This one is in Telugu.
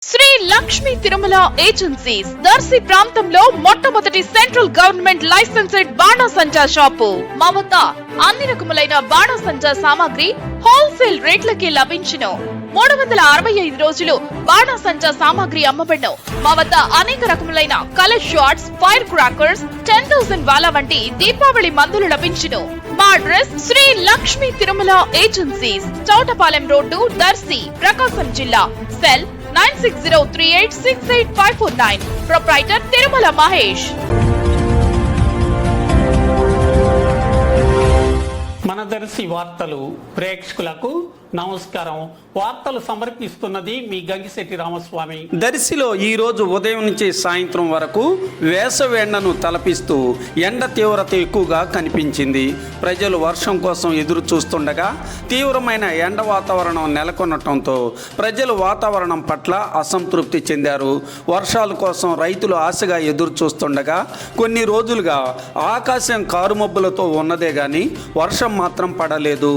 శ్రీ లక్ష్మీ తిరుమల ఏజెన్సీస్ దర్శి ప్రాంతంలో మొట్టమొదటి సెంట్రల్ గవర్నమెంట్ లైసెన్స్డ్ బాణాసంచా షాపు. మా వద్ద అన్ని రకములైన బాణాసంచా సామాగ్రి హోల్సేల్ రేట్లకి లభించును. 365 రోజులు బాణాసంచా సామాగ్రి అమ్మబడును. మా వద్ద అనేక రకములైన కలర్ షాట్స్, ఫైర్ క్రాకర్స్, 10,000 వాలా వంటి దీపావళి మందులు లభించును. మా address Sri Lakshmi Tirumala agencies, Chowtapalem road, Darsi, Prakasam జిల్లా. సెల్ 9603868549. ప్రొప్రైటర్ తిరుమల మహేష్. మన దర్శి వార్తలు ప్రేక్షకులకు నమస్కారం. వార్తలు సమర్పిస్తున్నది మీ గంగిశెట్టి రామస్వామి. దర్శిలో ఈరోజు ఉదయం నుంచి సాయంత్రం వరకు వేసవి ఎండను తలపిస్తూ ఎండ తీవ్రత ఎక్కువగా కనిపించింది. ప్రజలు వర్షం కోసం ఎదురు చూస్తుండగా తీవ్రమైన ఎండ వాతావరణం నెలకొనటంతో ప్రజలు వాతావరణం పట్ల అసంతృప్తి చెందారు. వర్షాల కోసం రైతులు ఆశగా ఎదురు చూస్తుండగా కొన్ని రోజులుగా ఆకాశం కారుమబ్బులతో ఉన్నదే గాని వర్షం మాత్రం పడలేదు.